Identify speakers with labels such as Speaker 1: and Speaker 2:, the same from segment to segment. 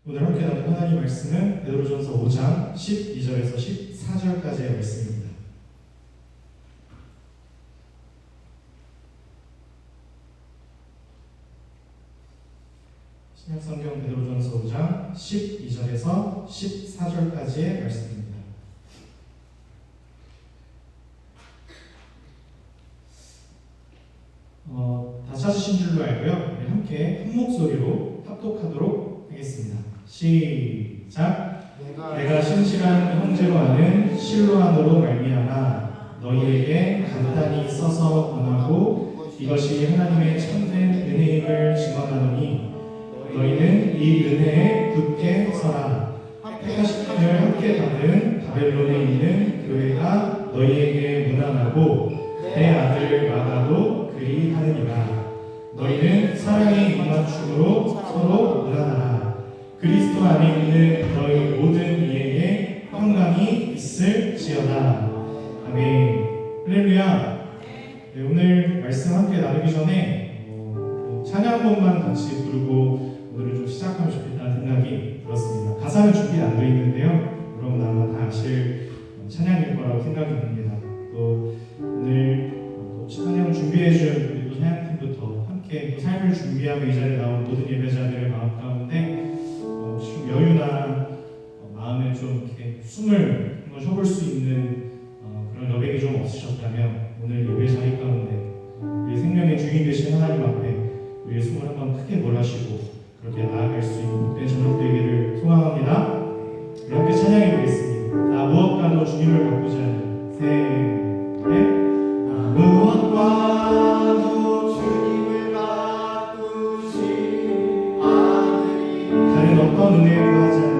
Speaker 1: 오늘 함께 나눌 하나님 말씀은 베드로전서 5장 12절에서 14절까지의 말씀입니다. 신약성경 베드로전서 5장 12절에서 14절까지의 말씀입니다. 다 찾으신 줄로 알고요. 우리 함께 한 목소리로 합독하도록 하겠습니다. 시작. 내가 신실한 형제로 아는 실로안으로 말미암아 너희에게 간단히 써서 권하고 이것이 하나님의 참된 은혜임을 증언하노니 너희는 이 은혜에 굳게 서라. 택하심을 함께 받은 바벨론에 있는 교회가 너희에게 문안하고 내 아들 마가도 그리 하느니라. 너희는 사랑의 입맞춤으로 서로 문안하라. 그리스도 안에 있는 너희 모든 이에게 평강이 있을지어다. 아멘. 할렐루야. 네, 오늘 말씀 함께 나누기 전에 찬양 한 번만 같이 부르고 오늘을 좀 시작하면 좋겠다는 생각이 들었습니다. 가사는 준비 안 되어 있는데요. 여러분 아마 다 아실 찬양일 거라고 생각이 듭니다. 또 오늘 또 찬양을 준비해준 우리 또 찬양팀부터 함께 또 삶을 준비하며 이 자리에 나온 모든 예배자들의 마음 가운데 좀 여유나 마음에 좀 이렇게 숨을 한번 쉬어볼 수 있는 그런 여백이 좀 없으셨다면 오늘 예배 자리 가운데 우리 생명의 주인 되신 하나님 앞에 우리의 숨을 한번 크게 몰아쉬고 그렇게 나아갈 수 있는 복된 저녁 되기를 소망합니다. 우리 함께 찬양해 보겠습니다. 나 무엇과도 주님을 바꾸지 않는 셋, 넷. 나 무엇과도 주님을 바꾸지 않으리. 다른 어떤 은혜에 구하지 않는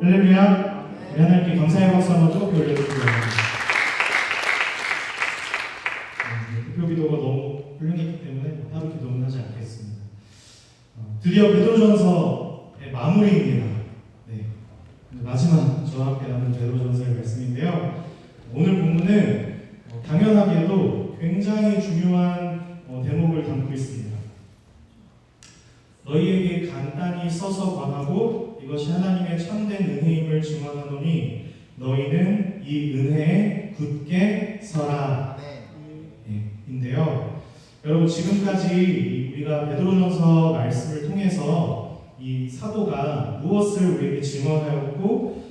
Speaker 1: 할렐루야. 우리 하나님께 감사의 박수 한번 쭉 올려드리고요. 대표 기도가 너무 훌륭했기 때문에 따로 기도는 하지 않겠습니다. 드디어 베드로전서의 마무리입니다. 네. 마지막 저와 함께 나눈 베드로전서의 말씀인데요. 오늘 본문은 당연하게도 굉장히 중요한 대목을 담고 있습니다. 너희에게 간단히 써서 권하고 이것이 하나님의 참된 은혜임을 증언하노니 너희는 이 은혜에 굳게 서라. 인데요. 여러분 지금까지 우리가 베드로전서 말씀을 통해서 이 사도가 무엇을 우리에게 증언하였고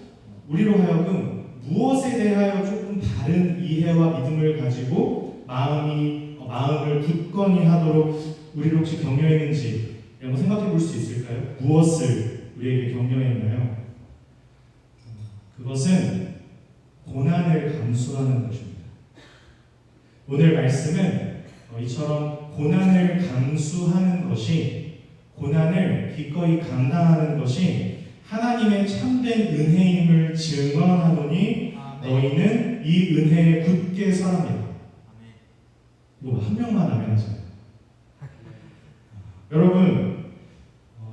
Speaker 1: 우리로 하여금 무엇에 대하여 조금 다른 이해와 믿음을 가지고 마음을 굳건히 하도록 우리를 혹시 격려했는지 한번 생각해 볼 수 있을까요? 무엇을 우리에게 격려했나요? 그것은 고난을 감수하는 것입니다. 오늘 말씀은 이처럼 고난을 감수하는 것이, 고난을 기꺼이 감당하는 것이 하나님의 참된 은혜임을 증언하노니 너희는 이 은혜에 굳게 서랍니다. 이거 한 명만 아멘 하잖아요. 여러분,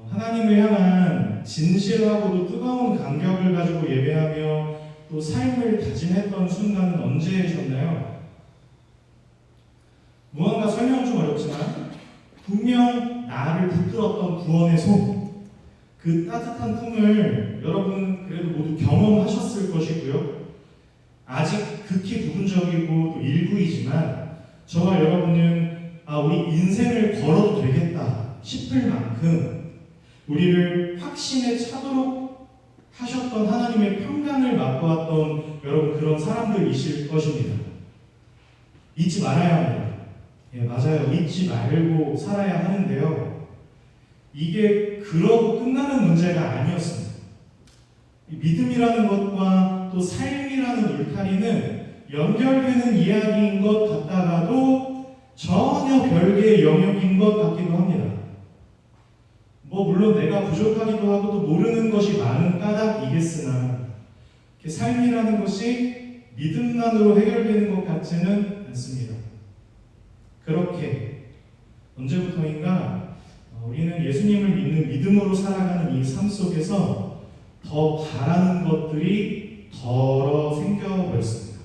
Speaker 1: 하나님을 향한 진실하고도 뜨거운 감격을 가지고 예배하며 또 삶을 다짐했던 순간은 언제셨나요? 무언가 설명은 좀 어렵지만 분명 나를 붙들었던 구원의 손, 그 따뜻한 품을 여러분 그래도 모두 경험하셨을 것이고요. 아직 극히 부분적이고 또 일부이지만 저와 여러분은 우리 인생을 걸어도 되겠다 싶을 만큼 우리를 확신에 차도록 하셨던 하나님의 평강을 맛보았던 여러분 그런 사람들이실 것입니다. 잊지 말아야 합니다. 예, 맞아요. 잊지 말고 살아야 하는데요. 이게 그러고 끝나는 문제가 아니었습니다. 믿음이라는 것과 또 삶이라는 울타리는 연결되는 이야기인 것 같다가도 전혀 별개의 영역인 것 같기도 합니다. 물론 내가 부족하기도 하고 또 모르는 것이 많은 까닭이겠으나 삶이라는 것이 믿음만으로 해결되는 것 같지는 않습니다. 그렇게 언제부터인가 우리는 예수님을 믿는 믿음으로 살아가는 이 삶 속에서 더 바라는 것들이 덜어 생겨버렸습니다.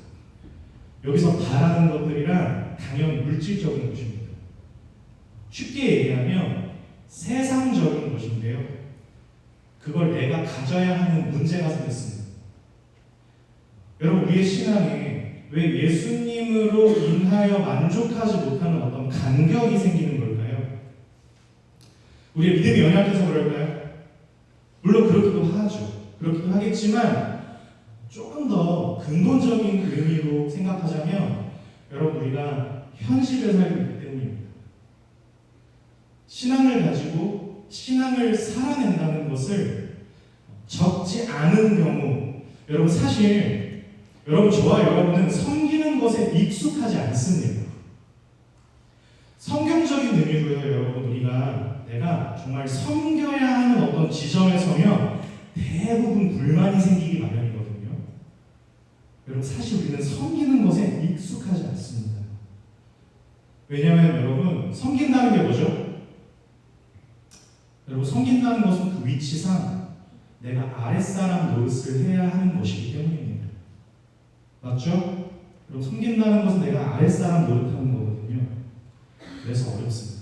Speaker 1: 여기서 바라는 것들이란 당연 물질적인 것입니다. 쉽게 얘기하면 세상적인 것인데요. 그걸 내가 가져야 하는 문제가 생겼습니다. 여러분 우리의 신앙에 왜 예수님으로 인하여 만족하지 못하는 어떤 간격이 생기는 걸까요? 우리의 믿음이 연약해서 그럴까요? 물론 그렇기도 하죠. 그렇기도 하겠지만 조금 더 근본적인 의미로 생각하자면 여러분 우리가 현실을 살고 있기 때문입니다. 신앙을 가지고 신앙을 살아낸다는 것을 적지 않은 경우 여러분 사실 여러분 저와 여러분은 섬기는 것에 익숙하지 않습니다. 성경적인 의미로요. 여러분 우리가 내가 정말 섬겨야 하는 어떤 지점에 서면 대부분 불만이 생기기 마련이거든요. 여러분 사실 우리는 섬기는 것에 익숙하지 않습니다. 왜냐하면 여러분 섬긴다는 게 뭐죠? 여러분 섬긴다는 것은 그 위치상 내가 아랫사람 노릇을 해야 하는 것이기 때문입니다. 맞죠? 그럼 섬긴다는 것은 내가 아랫사람 노릇하는 거거든요. 그래서 어렵습니다.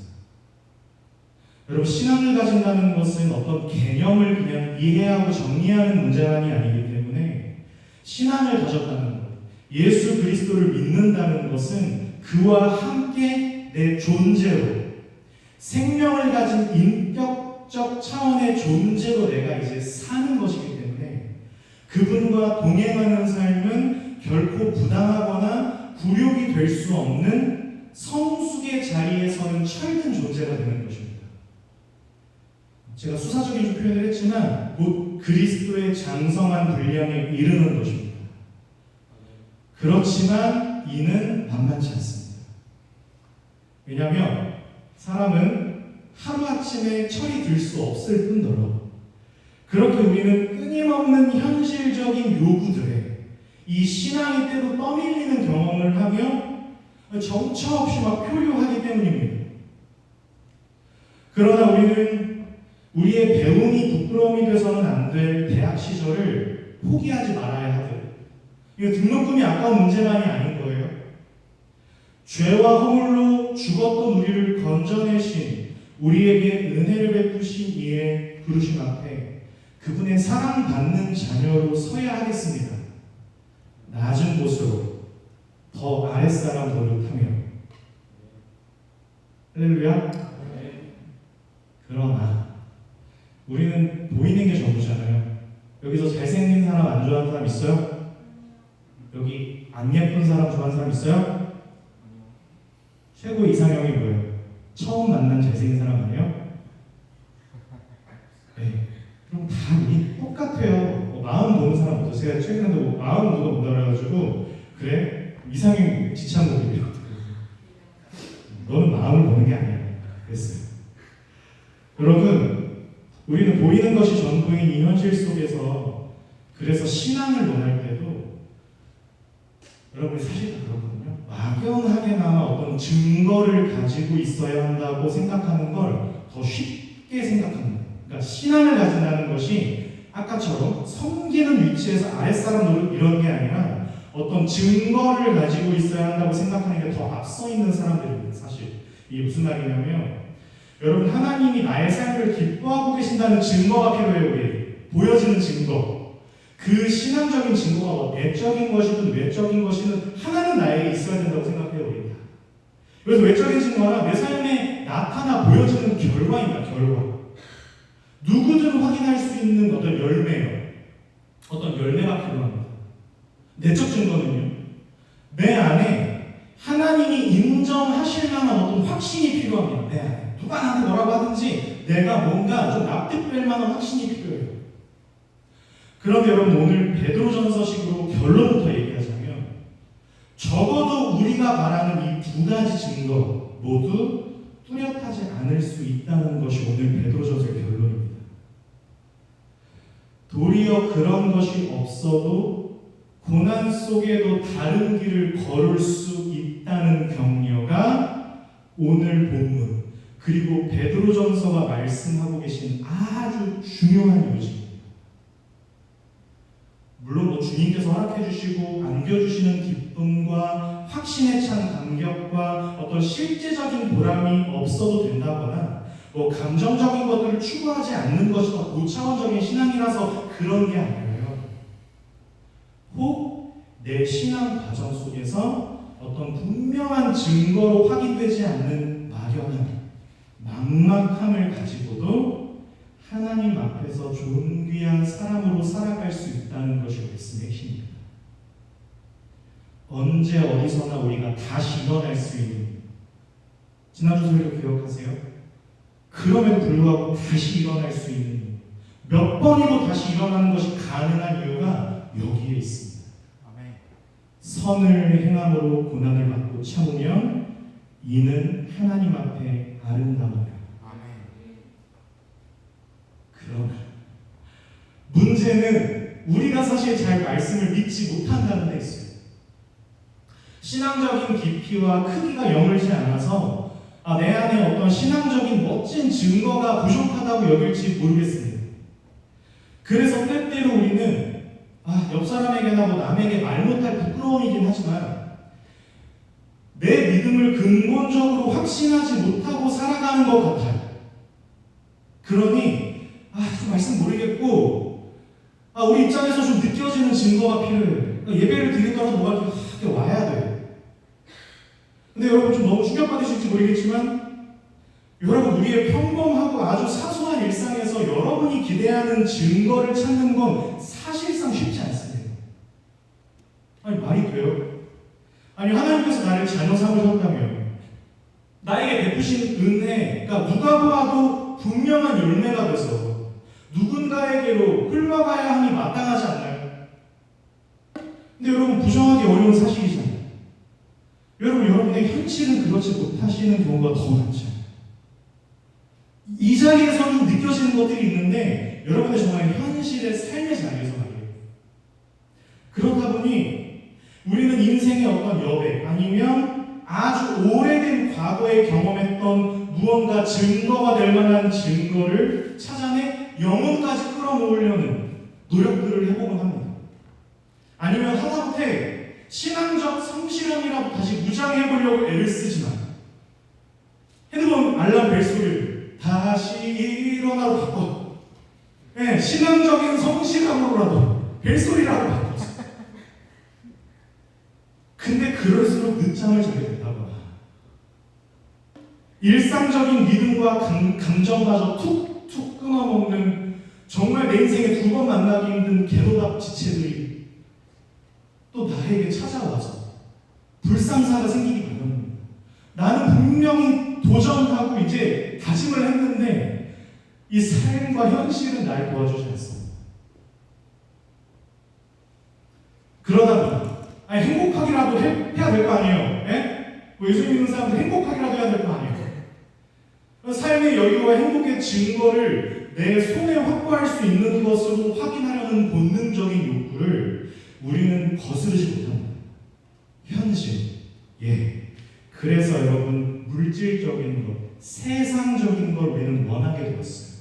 Speaker 1: 여러분 신앙을 가진다는 것은 어떤 개념을 그냥 이해하고 정리하는 문제만이 아니기 때문에 신앙을 가졌다는 것, 예수 그리스도를 믿는다는 것은 그와 함께 내 존재로 생명을 가진 인격적 차원의 존재로 내가 이제 사는 것이기 때문에 그분과 동행하는 삶은 결코 부당하거나 굴욕이 될 수 없는 성숙의 자리에 서는 철든 존재가 되는 것입니다. 제가 수사적인 표현을 했지만 곧 그리스도의 장성한 분량에 이르는 것입니다. 그렇지만 이는 만만치 않습니다. 왜냐하면 사람은 하루아침에 철이 들 수 없을 뿐더러 그렇게 우리는 끊임없는 현실적인 요구들에 이 신앙이 때로 떠밀리는 경험을 하며 정처 없이 막 표류하기 때문입니다. 그러나 우리는 우리의 배움이 부끄러움이 돼서는 안 될 대학 시절을 포기하지 말아야 하듯 이거 등록금이 아까운 문제만이 아닌 거예요. 죄와 허물로 죽었던 우리를 건져내신 우리에게 은혜를 베푸신 이의 부르심 앞에 그분의 사랑받는 자녀로 서야 하겠습니다. 낮은 곳으로 아랫사람 노릇하며. 할렐루야. 그러나 우리는 보이는 게 전부잖아요. 여기서 잘생긴 사람 안 좋아하는 사람 있어요? 여기 안 예쁜 사람 좋아하는 사람 있어요? 최고 이상형이 뭐예요? 처음 만난 잘생긴 사람 아니에요? 네. 그럼 다 우리 똑같아요. 마음 보는 사람 없어요. 제가 최근에도 마음 누가 못 알아가지고 그래? 이상형 지창복이래요. 너는 마음을 보는 게 아니야. 그랬어요. 여러분, 우리는 보이는 것이 전부인 이 현실 속에서 그래서 신앙을 논할 때도 여러분이 사실 다 그렇거든요. 막연하게나마 어떤 증거를 가지고 있어야 한다고 생각하는 걸 더 쉽게 생각합니다. 그러니까 신앙을 가진다는 것이 아까처럼 섬기는 위치에서 아랫사람 노릇 이런 게 아니라 어떤 증거를 가지고 있어야 한다고 생각하는 게 더 앞서 있는 사람들입니다. 사실 이게 무슨 말이냐면 여러분 하나님이 나의 삶을 기뻐하고 계신다는 증거가 필요해요. 우리에게 보여지는 증거. 그 신앙적인 증거가 내적인 것이든 외적인 것이든 하나는 나에게 있어야 된다고 생각해요. 우리가. 그래서 외적인 증거는 내 삶에 나타나 보여지는 결과입니다. 결과. 누구든 확인할 수 있는 어떤 열매요. 어떤 열매가 필요합니다. 내적 증거는요. 내 안에 하나님이 인정하실 만한 어떤 확신이 필요합니다. 내 안에. 누가 나한테 뭐라고 하든지 내가 뭔가 좀 납득될 만한 확신이 필요해요. 그런데 여러분 오늘 베드로전서식으로 결론부터 얘기하자면 적어도 우리가 말하는 이 두 가지 증거 모두 뚜렷하지 않을 수 있다는 것이 오늘 베드로전서의 결론입니다. 도리어 그런 것이 없어도 고난 속에도 다른 길을 걸을 수 있다는 격려가 오늘 본문 그리고 베드로전서가 말씀하고 계신 아주 중요한 요지입니다. 물론 뭐 주님께서 허락해 주시고 안겨주시는 기쁨과 확신에 찬 감격과 어떤 실제적인 보람이 없어도 된다거나 뭐 감정적인 것들을 추구하지 않는 것이 더 고차원적인 신앙이라서 그런 게 아니에요. 혹 내 신앙 과정 속에서 어떤 분명한 증거로 확인되지 않는 막연함, 막막함을 가지고도 하나님 앞에서 존귀한 사람으로 살아갈 수 있다는 것이 말씀의 힘입니다. 언제 어디서나 우리가 다시 일어날 수 있는 지난주 설교 기억하세요? 그럼에도 불구하고 다시 일어날 수 있는 몇 번이고 다시 일어나는 것이 가능한 이유가 여기에 있습니다. 선을 행함으로 고난을 받고 참으면 이는 하나님 앞에 아름다워요. 그러나 문제는 우리가 사실 잘 말씀을 믿지 못한다는 데 있어요. 신앙적인 깊이와 크기가 여물지 않아서 내 안에 어떤 신앙적인 멋진 증거가 부족하다고 여길지 모르겠습니다. 그래서 때때로 우리는 옆 사람에게나 뭐 남에게 말 못할 부끄러움이긴 하지만 내 믿음을 근본적으로 확신하지 못하고 살아가는 것 같아요. 그러니 그 말씀 모르겠고 우리 입장에서 좀 느껴지는 증거가 필요해요. 그러니까 예배를 드리더라도 뭐가 이렇게 와야 돼요. 근데 여러분 좀 너무 충격받으실지 모르겠지만 여러분 우리의 평범하고 아주 사소한 일상에서 여러분이 기대하는 증거를 찾는 건 사실상 쉽지 않습니다. 아니 말이 돼요? 아니 하나님께서 나를 자녀 삼으셨다면 나에게 베푸신 은혜, 그러니까 누가 보아도 분명한 열매가 돼서 누군가에게로 흘러가야 함이 마땅하지 않나요? 근데 여러분 부정하기 어려운 사실이잖아요. 여러분의 현실은 그렇지 못하시는 경우가 더 많죠. 이 자리에서는 느껴지는 것들이 있는데 여러분의 정말 현실의 삶의 자리에서 말이에요. 그렇다 보니 우리는 인생의 어떤 여백 아니면 아주 오래된 과거에 경험했던 무언가 증거가 될 만한 증거를 찾아내 영혼까지 끌어모으려는 노력들을 해보곤 합니다. 아니면 하다못해 신앙적 성실함이라도 다시 무장해보려고 애를 쓰지만 핸드폰 알람 벨소리를 다시 일어나로 바꿔 신앙적인 성실함으로라도 벨소리라도 바꿔서 근데 그럴수록 늦잠을 자게 된다거나 일상적인 믿음과 감정마저 툭툭 끊어먹는 정말 내 인생에 두 번 만나기 힘든 개노답 지체들이 또 나에게 찾아와서 불상사가 생기기 마련입니다. 나는 분명히 도전하고 이제 다짐을 했는데 이 삶과 현실은 날 도와주지 않습니다. 그러다 보니 행복하기라도 해야 될 거 아니에요. 예? 뭐 예수 믿는 사람들 행복하기라도 해야 될 거 아니에요. 삶의 여유와 행복의 증거를 내 손에 확보할 수 있는 것으로 확인하려는 본능적인 욕구를 우리는 거스르지 못합니다. 현실, 그래서 여러분 물질적인 것, 세상적인 걸 우리는 원하게 되었어요.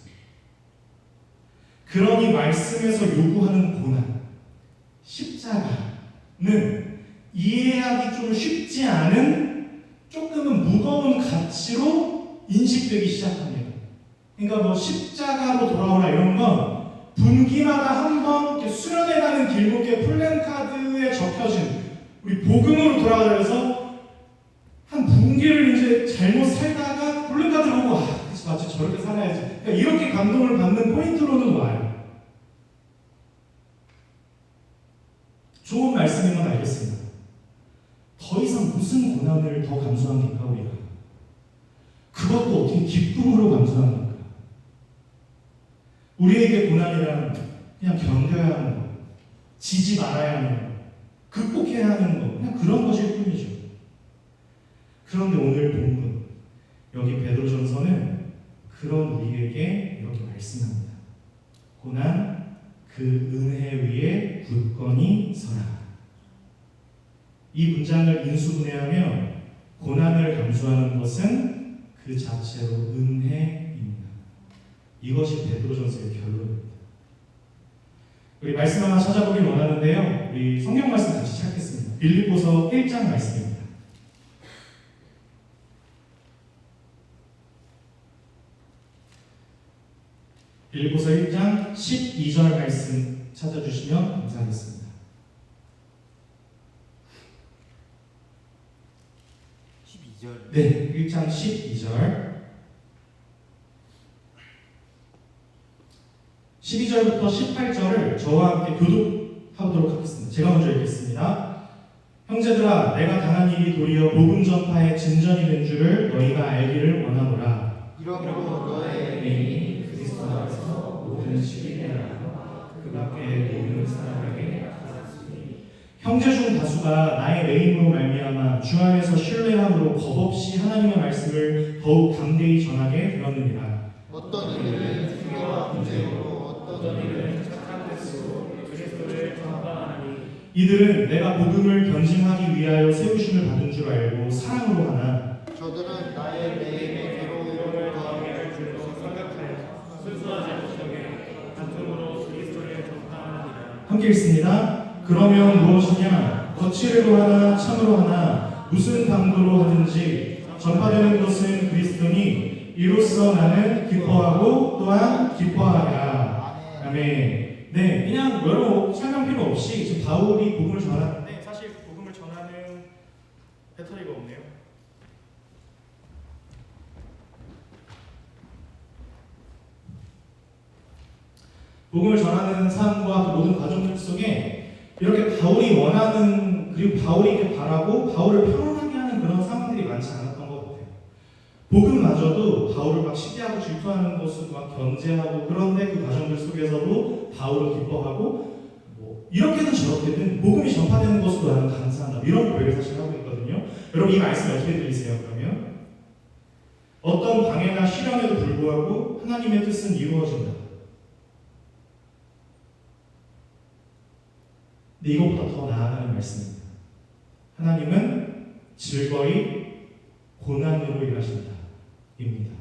Speaker 1: 그러니 말씀에서 요구하는 고난, 십자가는 이해하기 좀 쉽지 않은 조금은 무거운 가치로 인식되기 시작합니다. 그러니까 뭐 십자가로 돌아오라 이런 건 분기마다 한번 수련해가는 길목에 플랜카드에 적혀진 우리 복음으로 돌아가면서 한 분기를 이제 잘못 살다가 플랜카드를 보고 그치 맞지 저렇게 살아야지. 그러니까 이렇게 감동을 받는 포인트로는 와요. 좋은 말씀인 건 알겠습니다. 더 이상 무슨 고난을 더 감수합니까 우리가? 그것도 어떻게 기쁨으로 감수합니까? 우리에게 고난이란 그냥 견뎌야 하는 것, 지지 말아야 하는 것, 극복해야 하는 것, 그냥 그런 것일 뿐이죠. 그런데 오늘 본문, 여기 베드로전서는 그런 우리에게 이렇게 말씀합니다. 고난 그 은혜 위에 굳건히 서라. 이 문장을 인수분해하면 고난을 감수하는 것은 그 자체로 은혜입니다. 이것이 베드로전서의 결론입니다. 우리 말씀 하나 찾아보길 원하는데요. 우리 성경 말씀 같이 찾겠습니다. 빌립보서 1장 말씀입니다. 빌립보서 1장 12절 말씀 찾아주시면 감사하겠습니다.
Speaker 2: 12절.
Speaker 1: 네, 1장 12절. 12절부터 18절을 저와 함께 교독하도록 하겠습니다. 제가 먼저 읽겠습니다. 형제들아, 내가 당한 일이 도리어 복음 전파의 진전이 된 줄을 너희가 알기를 원하노라.
Speaker 2: 이러므로 너의
Speaker 1: 이 그리스도 안에서 모든 시기되라 그 밖에 모든 사람에게 나타났으니 형제 중 다수가 나의 레임으로 말미암아 주 안에서 신뢰함으로 겁없이 하나님의 말씀을 더욱 담대히 전하게 되었느니라.
Speaker 2: 어떤 이들은 주의와 분쟁으로 어떤 이들은
Speaker 3: 착한 뜻으로 그리스도를 전파하니
Speaker 1: 이들은 내가 복음을 변증하기 위하여 세우심을 받은 줄 알고 사랑으로 하나
Speaker 2: 저들은 나의 레임의 괴로움을
Speaker 3: 더하게 할 줄로 생각하여 순수하지 못하게 단tum으로 그리스도를 전파하느니라.
Speaker 1: 함께 읽습니다. 그러면 무엇이냐? 거칠고 하나 참으로 하나 무슨 강도로 하든지 전파되는 것은 그리스도니 이로써 나는 기뻐하고 또한 기뻐하리라. 아멘. 네, 그냥 여러 설명 필요 없이 지금 바울이 복음을 전하는데 사실 복음을 전하는 배터리가 없네요. 복음을 전하는 삶과 그 모든 과정들 속에 이렇게 바울이 원하는 그리고 바울이 이렇게 바라고 바울을 편안하게 하는 그런 상황들이 많지 않았던 것 같아요. 복음마저도 바울을 막 시기하고 질투하는 것을 막 견제하고 그런데 그 과정들 속에서도 바울은 기뻐하고 뭐 이렇게든 저렇게든 복음이 전파되는 것으로 나는 감사한다. 이런 고백을 사실 하고 있거든요. 여러분 이 말씀 어떻게 들리세요? 그러면 어떤 방해나 시련에도 불구하고 하나님의 뜻은 이루어진다. 근데 이것보다 더 나아가는 말씀입니다. 하나님은 즐거이 고난으로 일하신다. 입니다.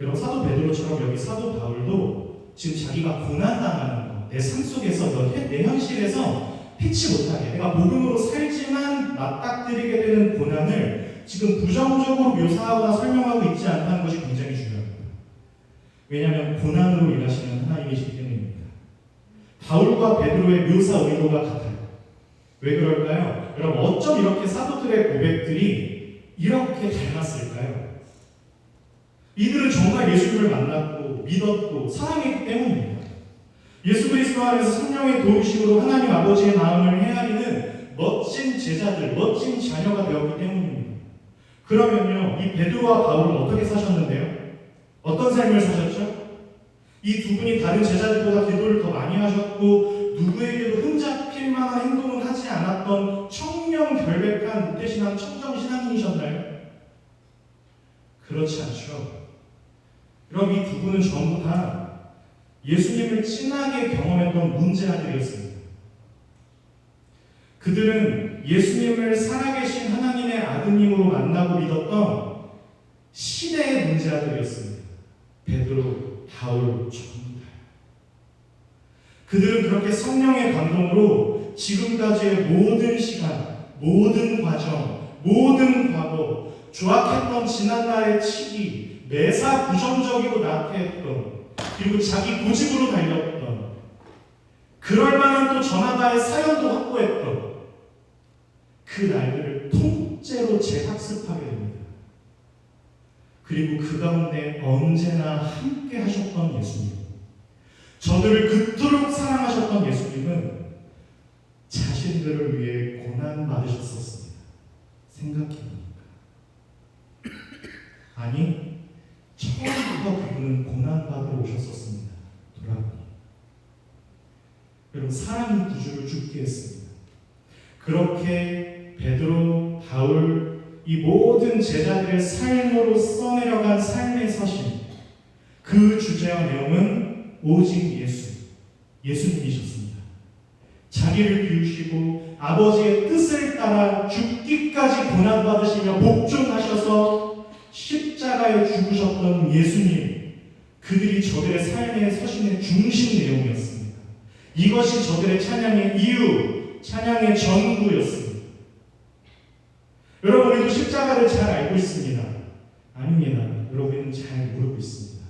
Speaker 1: 여러분 사도 베드로처럼 여기 사도 바울도 지금 자기가 고난당하는 거, 내 삶 속에서 내 현실에서 피치 못하게 내가 복음으로 살지만 맞닥뜨리게 되는 고난을 지금 부정적으로 묘사하거나 설명하고 있지 않다는 것이 굉장히 중요합니다. 왜냐하면 고난으로 일하시는 하나님이시기 때문입니다. 바울과 베드로의 묘사 의도가 같아요. 왜 그럴까요? 여러분 어쩜 이렇게 사도들의 고백들이 이렇게 닮았을까요? 이들은 정말 예수님을 만났고 믿었고 사랑했기 때문입니다. 예수 그리스도 안에서 성령의 도우심으로 하나님 아버지의 마음을 헤아리는 멋진 제자들, 멋진 자녀가 되었기 때문입니다. 그러면요, 이 베드로와 바울은 어떻게 사셨는데요? 어떤 삶을 사셨죠? 이 두 분이 다른 제자들보다 기도를 더 많이 하셨고 누구에게도 흠잡힐 만한 행동은 하지 않았던 청명결백한 무대신앙 청정신앙인이셨나요? 그렇지 않죠. 그럼 이 두 분은 전부 다 예수님을 진하게 경험했던 문제아들이었습니다. 그들은 예수님을 살아계신 하나님의 아드님으로 만나고 믿었던 시대의 문제아들이었습니다. 베드로, 바울, 전부 다. 그들은 그렇게 성령의 감동으로 지금까지의 모든 시간, 모든 과정, 모든 과거, 조악했던 지난날의 치기, 매사 부정적이고 나태했던, 그리고 자기 고집으로 달렸던, 그럴 만한 또 저마다의 사연도 확보했던 그 날들을 통째로 재학습하게 됩니다. 그리고 그 가운데 언제나 함께 하셨던 예수님, 저들을 그토록 사랑하셨던 예수님은 자신들을 위해 고난 받으셨었습니다. 생각해보니까. 아니, 처음부터 그분은 고난받으러 오셨었습니다. 돌아보니. 여러분, 사랑이 구주를 죽게 했습니다. 그렇게 베드로, 바울, 이 모든 제자들의 삶으로 써내려간 삶의 서신, 그 주제와 내용은 오직 예수님이셨습니다. 자기를 비우시고 아버지의 뜻을 따라 죽기까지 고난받으시며 복종하셔서 십자가에 죽으셨던 예수님, 그들이 저들의 삶의 서신의 중심 내용이었습니다. 이것이 저들의 찬양의 이유, 찬양의 전부였습니다. 여러분, 우리도 십자가를 잘 알고 있습니다. 아닙니다. 여러분은 잘 모르고 있습니다.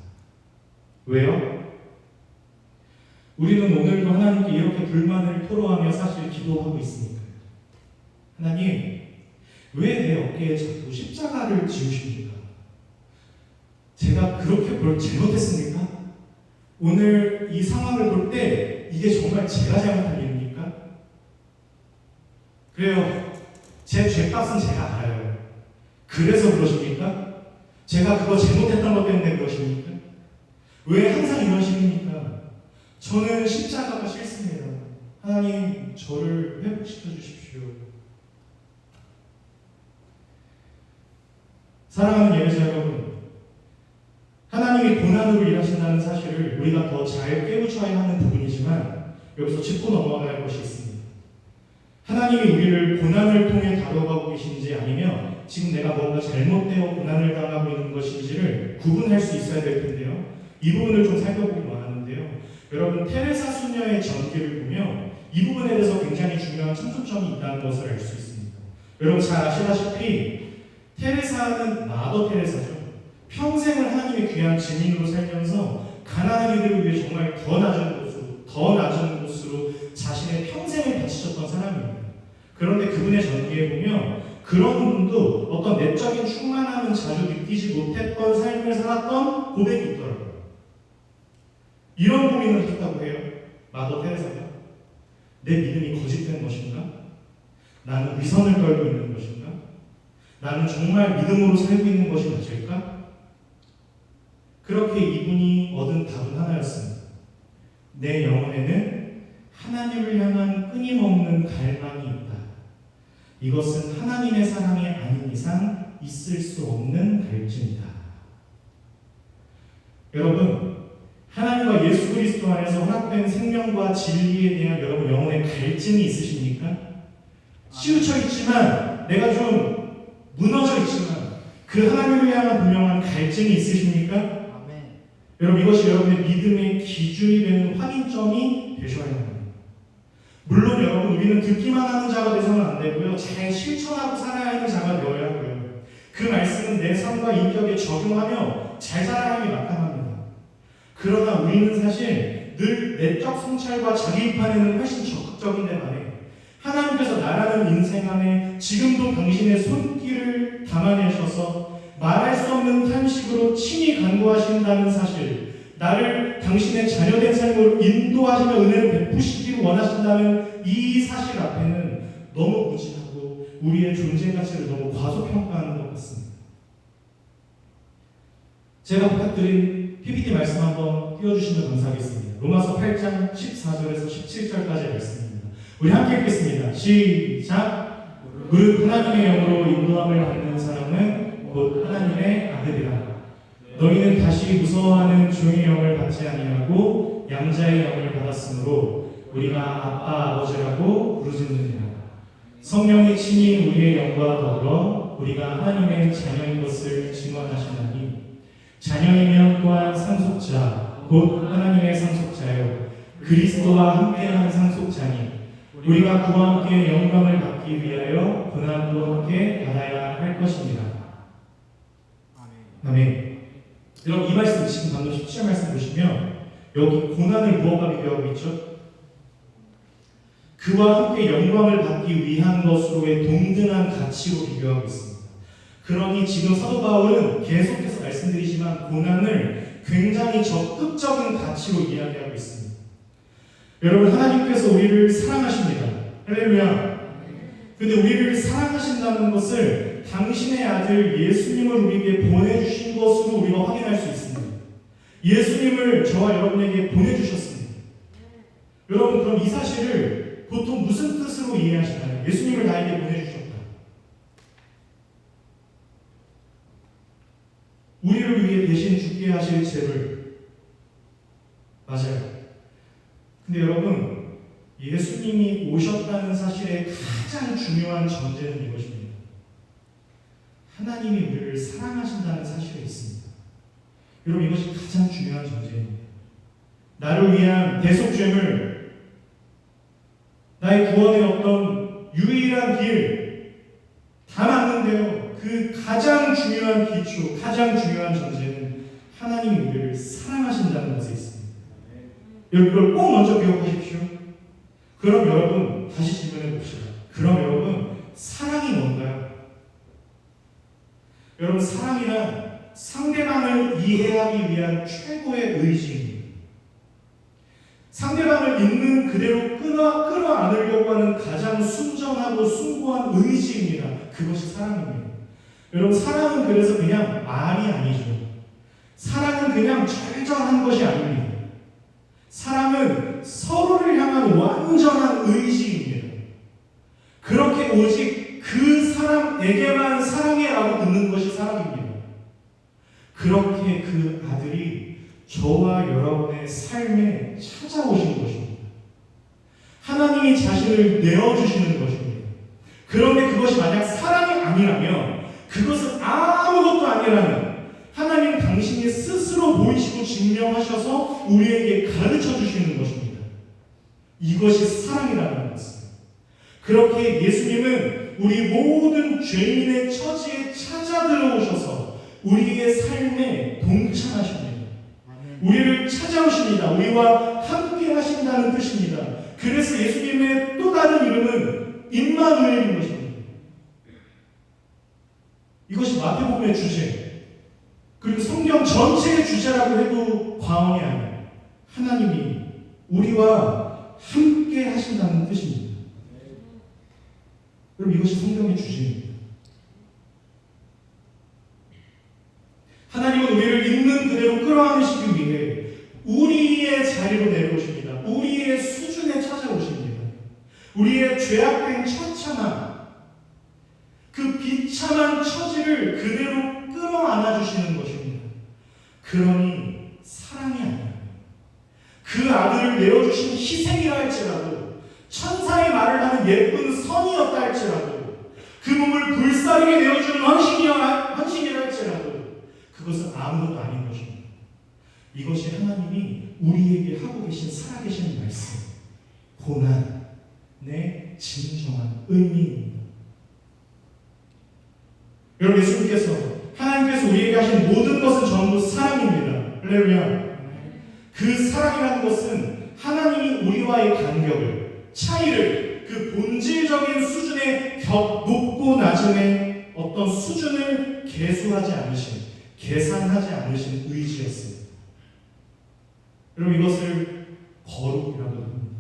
Speaker 1: 왜요? 우리는 오늘도 하나님께 이렇게 불만을 토로하며 사실 기도하고 있습니다. 하나님, 왜 내 어깨에 자꾸 십자가를 지우십니까? 제가 그렇게 뭘 잘못했습니까? 오늘 이 상황을 볼 때 이게 정말 제가 잘못한 일입니까? 그래요. 제 죄값은 제가 알아요. 그래서 그러십니까? 제가 그거 잘못했던 것 때문에 그러십니까? 왜 항상 이런 식입니까? 저는 십자가가 싫습니다. 하나님, 저를 회복시켜 주십시오. 사랑하는 예배자 여러분, 하나님이 고난으로 일하신다는 사실을 우리가 더 잘 깨우쳐야 하는 부분이지만 여기서 짚고 넘어가야 할 것이 있습니다. 하나님이 우리를 고난을 통해 다뤄가고 계신지 아니면 지금 내가 뭔가 잘못되어 고난을 당하고 있는 것인지를 구분할 수 있어야 될 텐데요. 이 부분을 좀 살펴보기 원하는데요. 여러분, 테레사 수녀의 전기를 보면 이 부분에 대해서 굉장히 중요한 참조점이 있다는 것을 알 수 있습니다. 여러분 잘 아시다시피 테레사는 마더 테레사죠. 평생을 하나님의 귀한 증인으로 살면서 가난한 이들을 위해 정말 더 낮은 곳으로 자신의 평생을 바치셨던 사람입니다. 그런데 그분의 전기에 보면 그런 분도 어떤 내적인 충만함은 자주 느끼지 못했던 삶을 살았던 고백이 있더라고요. 이런 고민을 했다고 해요. 마더 테레사가. 내 믿음이 거짓된 것인가? 나는 위선을 떨고 있는 것인가? 나는 정말 믿음으로 살고 있는 것이 맞을까? 그렇게 이분이 얻은 답은 하나였습니다. 내 영혼에는 하나님을 향한 끊임없는 갈망이 있다. 이것은 하나님의 사랑이 아닌 이상 있을 수 없는 갈증이다. 여러분, 하나님과 예수 그리스도 안에서 허락된 생명과 진리에 대한 여러분 영혼의 갈증이 있으십니까? 치우쳐 있지만, 내가 좀 무너져 있지만 그 하나님을 향한 분명한 갈증이 있으십니까?
Speaker 2: 아멘.
Speaker 1: 여러분, 이것이 여러분의 믿음의 기준이 되는 확인점이 되셔야 합니다. 물론 여러분, 우리는 듣기만 하는 자가 되서는 안 되고요. 잘 실천하고 살아야 하는 자가 되어야 하고요. 그 말씀은 내 삶과 인격에 적용하며 잘 살아감이 나타납니다. 그러나 우리는 사실 늘 내적 성찰과 자기 비판에는 훨씬 적극적인데 말이에요. 하나님께서 나라는 인생 안에 지금도 당신의 손길을 담아내셔서 말할 수 없는 탄식으로 친히 간구하신다는 사실, 나를 당신의 자녀된 삶으로 인도하시며 은혜를 베푸시기를 원하신다는 이 사실 앞에는 너무 무지하고 우리의 존재 가치를 너무 과소평가하는 것 같습니다. 제가 부탁드린 PPT 말씀 한번 띄워주시면 감사하겠습니다. 로마서 8장 14절에서 17절까지의 말씀입니다. 우리 함께 읽겠습니다. 시작! 무릇 하나님의 영으로 인도함을 받는 사람은 곧 하나님의 아들이라. 너희는 다시 무서워하는 종의 영을 받지 아니하고 양자의 영을 받았으므로 우리가 아빠 아버지라고 부르짖느니라. 성령이 친히 우리의 영과 더불어 우리가 하나님의 자녀인 것을 증언하시나니 자녀이면 또한 상속자 곧 하나님의 상속자요 그리스도와 함께한 상속자니 우리가 그와 함께 영광을 받기 위하여 고난도 함께 받아야 할 것입니다. 아멘. 여러분 이 말씀 지금 방금 17절 말씀 보시면 여기 고난을 무엇과 비교하고 있죠? 그와 함께 영광을 받기 위한 것으로의 동등한 가치로 비교하고 있습니다. 그러니 지금 사도 바울은 계속해서 말씀드리지만 고난을 굉장히 적극적인 가치로 이야기하고 있습니다. 여러분 하나님께서 우리를 사랑하십니다. 할렐루야. 근데 우리를 사랑하신다는 것을 당신의 아들 예수님을 우리에게 보내주신 것으로 우리가 확인할 수 있습니다. 예수님을 저와 여러분에게 보내주셨습니다. 여러분 그럼 이 사실을 보통 무슨 뜻으로 이해하시나요? 예수님을 나에게 보내주셨다. 우리를 위해 대신 죽게 하실 죄를. 맞아요. 근데 여러분 예수님이 오셨다는 사실의 가장 중요한 전제는 이것입니다. 하나님이 우리를 사랑하신다는 사실이 있습니다. 여러분 이것이 가장 중요한 전제입니다. 나를 위한 대속죄물, 나의 구원의 어떤 유일한 길 다 맞는데요. 그 가장 중요한 기초, 가장 중요한 전제는 하나님이 우리를 사랑하신다는 것에 있습니다. 여러분 이걸 꼭 먼저 기억하십시오. 그럼 여러분 다시 질문해 봅시다. 그럼 여러분 사랑이 뭔가요? 여러분 사랑이란 상대방을 이해하기 위한 최고의 의지입니다. 상대방을 있는 그대로 끌어안으려고 하는 가장 순전하고 숭고한 의지입니다. 그것이 사랑입니다. 여러분 사랑은 그래서 그냥 말이 아니죠. 사랑은 그냥 절절한 것이 아닙니다. 사랑은 서로를 향한 완전한 의지입니다. 그렇게 오직 그 사람에게만 사랑해라고 듣는 것이 사랑입니다. 그렇게 그 아들이 저와 여러분의 삶에 찾아오신 것입니다. 하나님이 자신을 내어주시는 것입니다. 그런데 그것이 만약 사랑이 아니라면 그것은 아무것도 아니라는 하나님 당신이 스스로 보이시고 증명하셔서 우리에게 가르쳐 주시는 것입니다. 이것이 사랑이라는 것입니다. 그렇게 예수님은 우리 모든 죄인의 처지에 찾아 들어오셔서 우리의 삶에 동참하십니다. 우리를 찾아오십니다. 우리와 함께 하신다는 뜻입니다. 그래서 예수님의 또 다른 이름은 임마누엘인 것입니다. 이것이 마태복음의 주제, 그리고 성경 전체의 주제라고 해도 과언이 아니에요. 하나님이 우리와 함께 하신다는 뜻입니다. 여러분 이것이 성경의 주제입니다. 하나님은 우리를 있는 그대로 끌어안으시기 위해 우리의 자리로 내려오십니다. 우리의 수준에 찾아오십니다. 우리의 죄악된 처참함, 그 비참한 처지를 그대로 끌어안아 주시는 것입니다. 그러니 사랑이 아니라 그 아들을 내어주신 희생이라 할지라도 천사의 말을 하는 예쁜 선이었다 할지라도 그 몸을 불사르게 내어주는 헌신이라 할지라도 그것은 아무것도 아닌 것입니다. 이것이 하나님이 우리에게 하고 계신 살아계신 말씀, 고난의 진정한 의미입니다. 여러분 예수님께서 하나님께서 우리에게 하신 모든 것은 전부 사랑입니다. 할렐루야. 그 사랑이라는 것은 하나님이 우리와의 간격을, 차이를 그 본질적인 수준의 높고 낮음의 어떤 수준을 계수하지 않으신, 계산하지 않으신 의지였습니다. 여러분, 이것을 거룩이라고 합니다.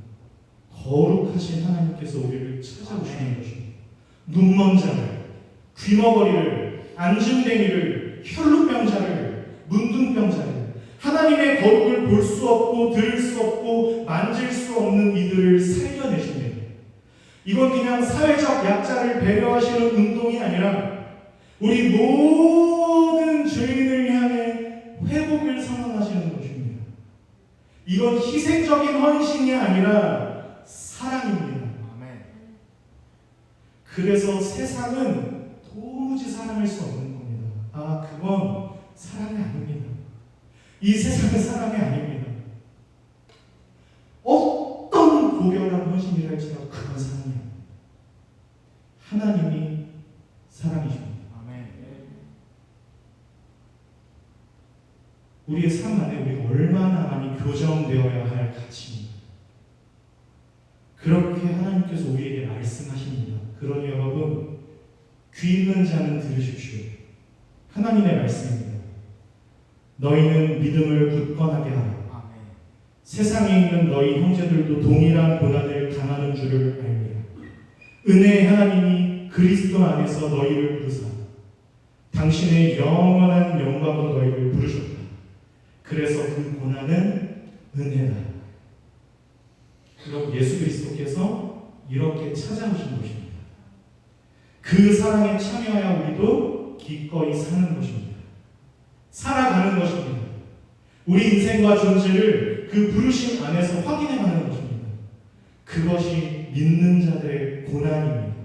Speaker 1: 거룩하신 하나님께서 우리를 찾아오시는 것입니다. 눈먼 자를, 귀머거리를, 안진뱅이를, 혈루병자를, 문둥병자를, 하나님의 거룩을 볼 수 없고 들을 수 없고 만질 수 없는 이들을 살려내십니다. 이건 그냥 사회적 약자를 배려하시는 운동이 아니라 우리 모든 죄인을 향해 회복을 선언하시는 것입니다. 이건 희생적인 헌신이 아니라 사랑입니다. 그래서 세상은 도무지 사랑할 수 없는 겁니다. 그건 사랑이 아닙니다. 이 세상은 사랑이 아닙니다. 어떤 고결한 헌신이라 할지라도 그건 사랑이에요. 하나님이 사랑이십니다. 우리의 삶 안에 우리가 얼마나 많이 교정되어야 할 가치입니다. 그렇게 하나님께서 우리에게 말씀하십니다. 그러니 여러분, 귀 있는 자는 들으십시오. 하나님의 말씀입니다. 너희는 믿음을 굳건하게 하라. 세상에 있는 너희 형제들도 동일한 고난을 당하는 줄을 알미라. 은혜의 하나님이 그리스도 안에서 너희를 부르사 당신의 영원한 영광으로 너희를 부르셨다. 그래서 그 고난은 은혜다. 그럼 예수 그리스도께서 이렇게 찾아오신 것입니다. 그 사랑에 참여하여 우리도 기꺼이 사는 것입니다. 살아가는 것입니다. 우리 인생과 존재를 그 부르심 안에서 확인해가는 것입니다. 그것이 믿는 자들의 고난입니다.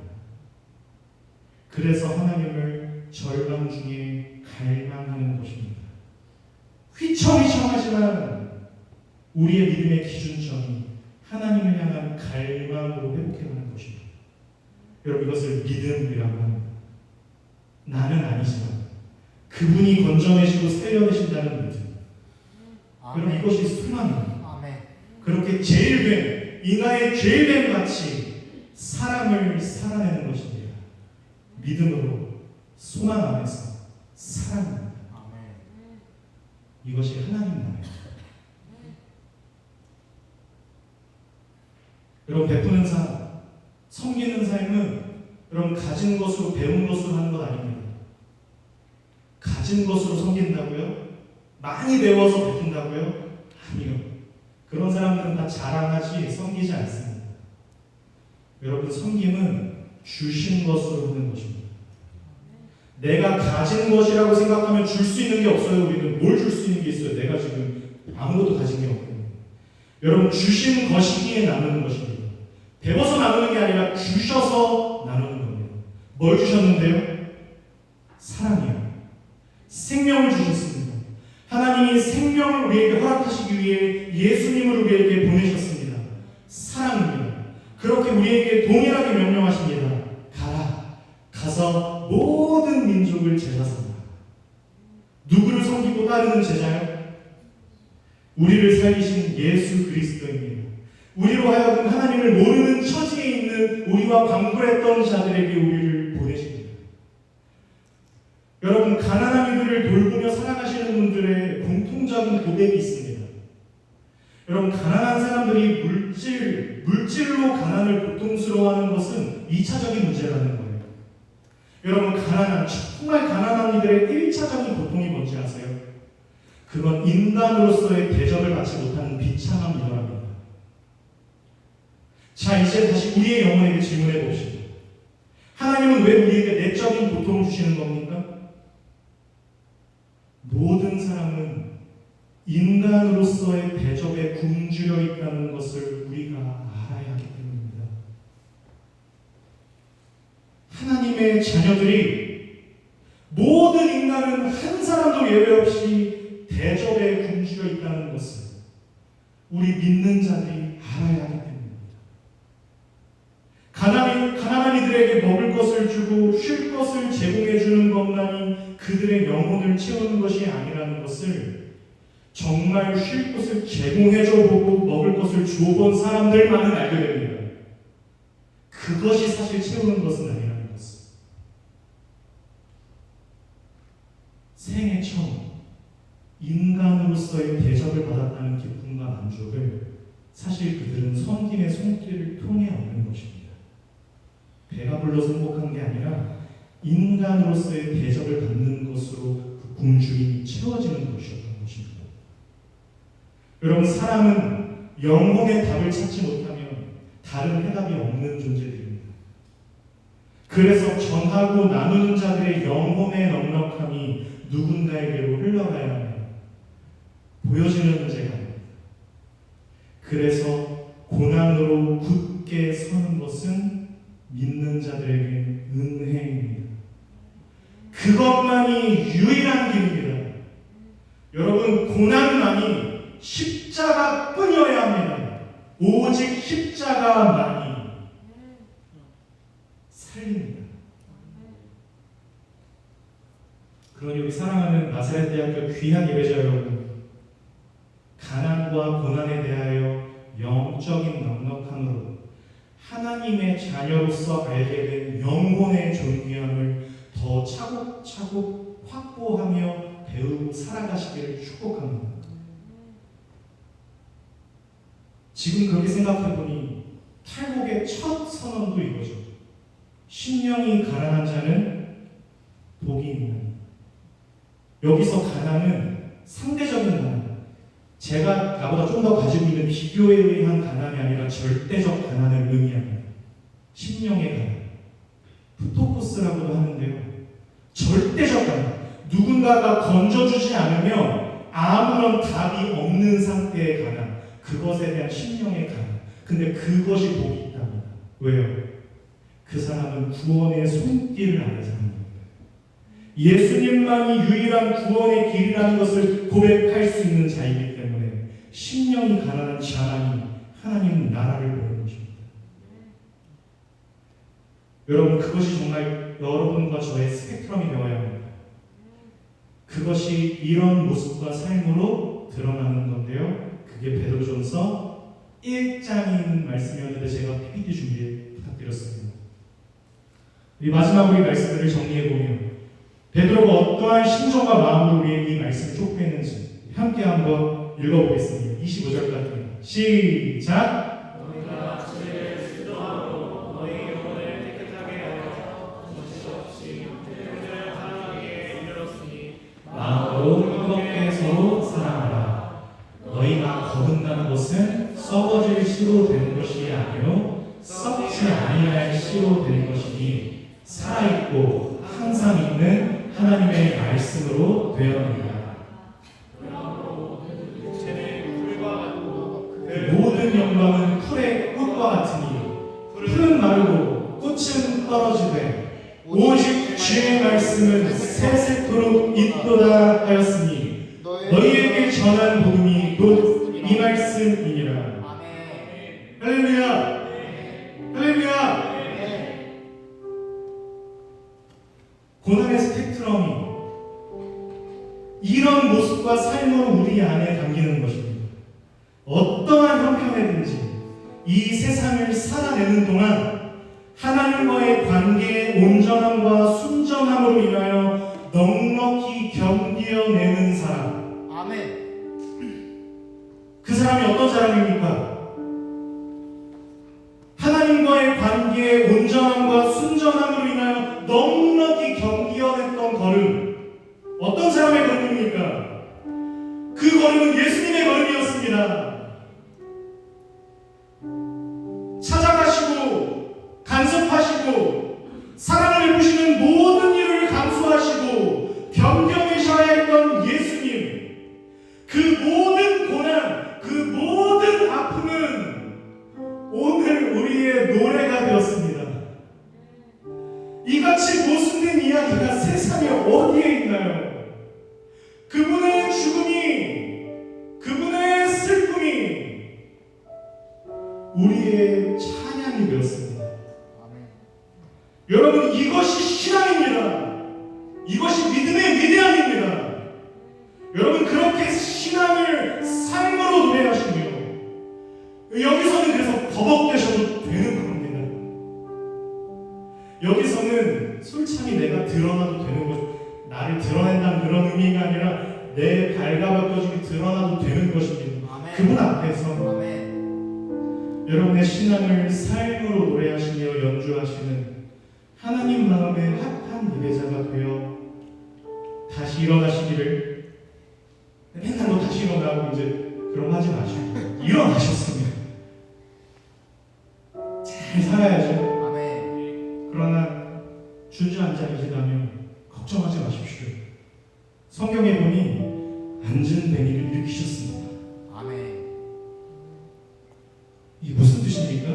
Speaker 1: 그래서 하나님을 절망 중에 갈망하는 것입니다. 휘청휘청하지만 우리의 믿음의 기준점이 하나님을 향한 갈망으로 회복해가는 것입니다. 여러분, 이것을 믿음이라고 합니다. 나는 아니지만 그분이 건져내시고 살려내신다는 믿음. 여러분, 이것이 소망입니다. 그렇게 죄일됨, 인하의 죄일됨 같이 사랑을 살아내는 것입니다. 믿음으로, 소망 안에서 사랑입니다. 이것이 하나님 나라입니다. 여러분, 베푸는 삶, 섬기는 삶은 여러분 가진 것으로, 배운 것으로 하는 것 아닙니다. 가진 것으로 섬긴다고요? 많이 배워서 베푼다고요? 아니요. 그런 사람들은 다 자랑하지 섬기지 않습니다. 여러분, 섬김은 주신 것으로 하는 것입니다. 내가 가진 것이라고 생각하면 줄 수 있는 게 없어요. 우리는 뭘 줄 수 있는 게 있어요? 내가 지금 아무것도 가진 게 없거든요. 여러분, 주신 것이기에 나누는 것입니다. 배워서 나누는 게 아니라 주셔서 나누는 겁니다. 뭘 주셨는데요? 사랑이요. 생명을 주셨습니다. 하나님이 생명을 우리에게 허락하시기 위해 예수님을 우리에게 보내셨습니다. 사랑입니다. 그렇게 우리에게 동일하게 명령하십니다. 가라. 가서 모든 민족을 제자 삼으라. 누구를 섬기고 따르는 제자요? 우리를 살리신 예수 그리스도입니다. 우리로 하여금 하나님을 모르는 처지에 있는 우리와 방불했던 자들에게 우리를 보내십니다. 여러분, 가난한 이들을 돌보며 살아가시는 분들의 공통적인 고백이 있습니다. 여러분, 가난한 사람들이 물질로 가난을 고통스러워하는 것은 2차적인 문제라는 거예요. 여러분, 정말 가난한 이들의 1차적인 고통이 뭔지 아세요? 그건 인간으로서의 대접을 받지 못하는 비참함이더랍니다. 자, 이제 다시 우리의 영혼에게 질문해 봅시다. 하나님은 왜 우리에게 내적인 고통을 주시는 겁니까? 모든 사람은 인간으로서의 대접에 굶주려 있다는 것을 우리가 알아야 하기 때문입니다. 하나님의 자녀들이 모든 인간은 한 사람도 예외 없이 대접에 굶주려 있다는 것을 우리 믿는 자들이 알아야 하기 때문입니다. 가난한 이들에게 먹을 것을 주고 쉴 것을 제공해 주는 것만이 그들의 영혼을 채우는 것이 아니라는 것을 정말 쉴 곳을 제공해 줘 보고 먹을 것을 주어 본 사람들만은 알게 됩니다. 그것이 사실 채우는 것은 아니라는 것을. 생애 처음 인간으로서의 대접을 받았다는 기쁨과 만족을 사실 그들은 섬김의 손길을 통해 얻는 것입니다. 배가 불러서 행복한 게 아니라 인간으로서의 대접을 받는 것으로 그 궁중이 채워지는 것이었던 것입니다. 여러분, 사람은 영혼의 답을 찾지 못하면 다른 해답이 없는 존재들입니다. 그래서 전하고 나누는 자들의 영혼의 넉넉함이 누군가에게로 흘러가야 합니다. 보여지는 문제가 아닙니다. 그래서 고난으로 굳게 서는 것은 믿는 자들에게 은혜입니다. 그것만이 유일한 길입니다. 여러분, 고난만이 십자가뿐이어야 합니다. 오직 십자가만이 살립니다. 그러니 우리 사랑하는 나사렛 대학교 귀한 예배자 여러분, 가난과 고난에 대하여 영적인 넉넉함으로 하나님의 자녀로서 알게 된 영혼의 존귀함을 더 차곡차곡 확보하며 배우고 살아가시기를 축복합니다. 지금 그렇게 생각해보니 탈곡의 첫 선언도 이거죠. 심령이 가난한 자는 복이 있는. 여기서 가난은 상대적인 가난, 제가 나보다 좀 더 가지고 있는 비교에 의한 가난이 아니라 절대적 가난을 의미합니다. 심령의 가난, 푸토코스라고도 하는데요. 절대적 가난, 누군가가 건져주지 않으면 아무런 답이 없는 상태의 가난, 그것에 대한 심령의 가난. 근데 그것이 복이 있답니다. 왜요? 그 사람은 구원의 손길을 아는 사람입니다. 예수님만이 유일한 구원의 길이라는 것을 고백할 수 있는 자이기 때문에 심령이 가난한 자만이 하나님 나라를 보는 것입니다. 여러분, 그것이 정말 여러분과 저의 스펙트럼이 되어야 합니다. 그것이 이런 모습과 삶으로 드러나는 건데요. 그게 베드로전서 1장에 있는 말씀이었는데 제가 PPT 준비 부탁드렸습니다. 이 마지막으로 이 말씀들을 정리해보면 베드로가 어떠한 심정과 마음으로 우리에게 이 말씀을 촉구했는지 함께 한번 읽어보겠습니다. 25절까지 시작!
Speaker 3: 너희가 주의 수도하고 너희 영혼을 깨끗하게 하여 거짓 없이 형제를 사랑하기에 이르렀으니
Speaker 1: 마음으로 뜨겁게 서로 사랑하라. 너희가 거듭나는 것은 썩어질 씨로 되는 것이 아니요 썩지 아니할 씨로 되는 것이니 살아있고 항상 있는 하나님의 말씀으로 되었느니라. 모든 영광은 풀의 꽃과 같으니 풀은 마르고 꽃은 떨어지되 오직 주의 말씀은 새새토록 있도다 하였으니 너희에게 전한 복음이 곧 이 말씀이니라. 할렐루야! 할렐루야! 고난의 스펙트럼이 이런 모습과 삶으로 우리 안에 담기는 것입니다. 어떠한 형편이든지 이 세상을 살아내는 동안 하나님과의 관계의 온전함과 순전함으로 인하여 넉넉히 견뎌내는 사람.
Speaker 2: 아멘.
Speaker 1: 그 사람이 어떤 사람입니까? 하나님과의 관계의 온전함과 순전함으로 인하여 넉넉히 견뎌냈던 걸음. 어떤 사람의 걸음입니까? 그 걸음은 예수님의 걸음이었습니다. 찾아가시고 간섭하시고 사랑을 베푸시는 모든 일을 감수하시고 견뎌내셔야 했던 예수님. 그 모든 고난, 그 모든 아픔은 오늘 우리의 노래가 되었습니다. 이같이 모순된 이야기가 세상에 어디에 있나요? 그분의 죽음이, 그분의 슬픔이 우리의 찬양이 되었습니다. 여러분, 이것이 신앙입니다. 이것이 믿음의 위대함입니다. 여러분, 그렇게 신앙을 삶으로 노래하시고요. 여기서는 그래서 버벅대셔도 되는 겁니다. 여기서는 솔찬히 내가 드러나도 되는 것, 나를 드러낸다는 그런 의미가 아니라 내 발가벗겨짐이 드러나도 되는 것입니다. 그분 앞에서 여러분의 신앙을 삶으로 노래하시며 연주하시는 하나님 마음의 합한 예배자가 되어 다시 일어나시기를, 맨날 뭐 다시 일어나고 이제 그런 거 하지 마시고 일어나셨습니다. 잘 살아야죠. 그러나 주저앉아 계시다면 걱정하지 마십시오. 성경에 보니 앉은 뱅이를 일으키셨습니다. 이게 무슨 뜻입니까?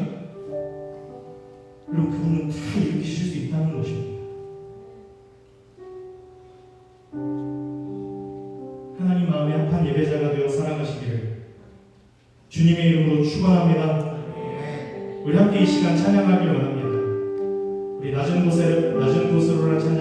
Speaker 1: 여러분, 그분은 다 일으키실 수 있다는 것입니다. 하나님 마음에 합한 예배자가 되어 살아가시기를 주님의 이름으로 축원합니다. 우리 함께 이 시간 찬양하길 원합니다. 우리 낮은 곳으로라 찬양